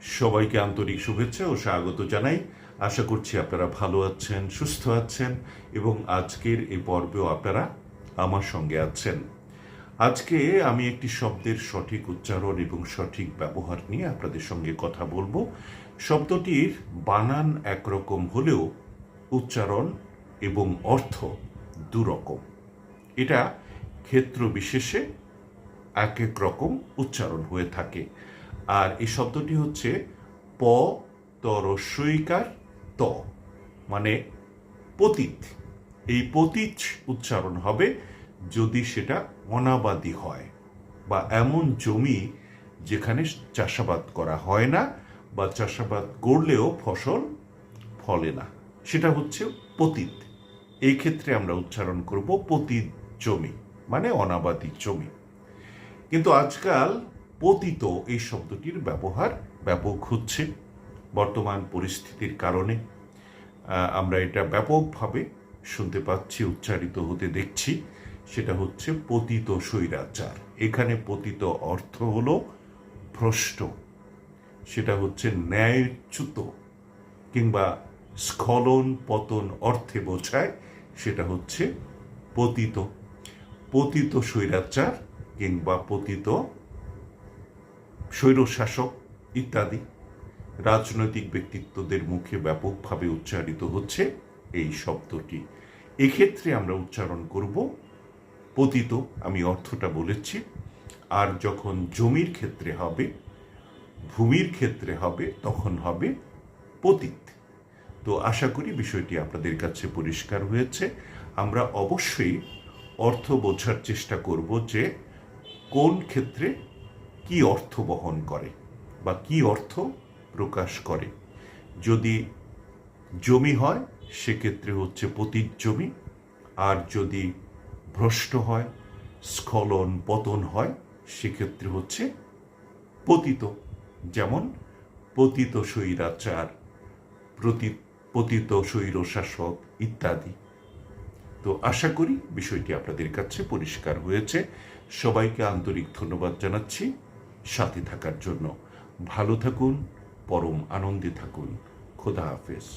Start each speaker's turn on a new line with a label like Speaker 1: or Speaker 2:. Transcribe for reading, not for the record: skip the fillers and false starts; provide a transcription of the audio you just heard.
Speaker 1: সবাইকে আন্তরিক শুভেচ্ছা ও স্বাগত জানাই। আশা করছি আপনারা ভালো আছেন, সুস্থ আছেন এবং আজকের এই পর্বেও আপনারা আমার সঙ্গে আছেন। আজকে আমি একটি শব্দের সঠিক উচ্চারণ এবং সঠিক ব্যবহার নিয়ে আপনাদের সঙ্গে কথা বলবো। শব্দটির বানান একরকম হলেও উচ্চারণ এবং অর্থ দুরকম। এটা ক্ষেত্র বিশেষে এক এক রকম উচ্চারণ হয়ে থাকে। আর এই শব্দটি হচ্ছে প তরস্বইকার ত, মানে পতিত। এই পতিত উচ্চারণ হবে যদি সেটা অনাবাদি হয় বা এমন জমি যেখানে চাষাবাদ করা হয় না বা চাষাবাদ করলেও ফসল ফলে না, সেটা হচ্ছে পতিত। এই ক্ষেত্রে আমরা উচ্চারণ করব পতিত জমি, মানে অনাবাদি জমি। কিন্তু আজকাল পতিত এই শব্দটির ব্যবহার ব্যাপক হচ্ছে বর্তমান পরিস্থিতির কারণে। আমরা এটা ব্যাপকভাবে শুনতে পাচ্ছি, উচ্চারিত হতে দেখছি। সেটা হচ্ছে পতিত স্বৈরাচার। এখানে পতিত অর্থ হলো ভ্রষ্ট, সেটা হচ্ছে ন্যায়চ্যুত কিংবা স্খলন পতন অর্থে বোঝায়, সেটা হচ্ছে পতিত। পতিত স্বৈরাচার কিংবা পতিত স্বৈরশাসক ইত্যাদি রাজনৈতিক ব্যক্তিত্বদের মুখে ব্যাপকভাবে উচ্চারিত হচ্ছে এই শব্দটি। এক্ষেত্রে আমরা উচ্চারণ করব পতিত, আমি অর্থটা বলেছি। আর যখন জমির ক্ষেত্রে হবে, ভূমির ক্ষেত্রে হবে, তখন হবে পতিত। তো আশা করি বিষয়টি আপনাদের কাছে পরিষ্কার হয়েছে। আমরা অবশ্যই অর্থ বোঝার চেষ্টা করব যে কোন ক্ষেত্রে কি অর্থ বহন করে বা কি অর্থ প্রকাশ করে। যদি জমি হয় সেক্ষেত্রে হচ্ছে পতিত জমি, আর যদি ভ্রষ্ট হয়, স্খলন পতন হয়, সেক্ষেত্রে হচ্ছে পতিত। যেমন পতিত স্বৈরাচার, পতিত স্বৈরশাসক ইত্যাদি। তো আশা করি বিষয়টি আপনাদের কাছে পরিষ্কার হয়েছে। সবাইকে আন্তরিক ধন্যবাদ জানাচ্ছি সাথে থাকার জন্য। ভালো থাকুন, পরম আনন্দে থাকুন। খোদা হাফেজ।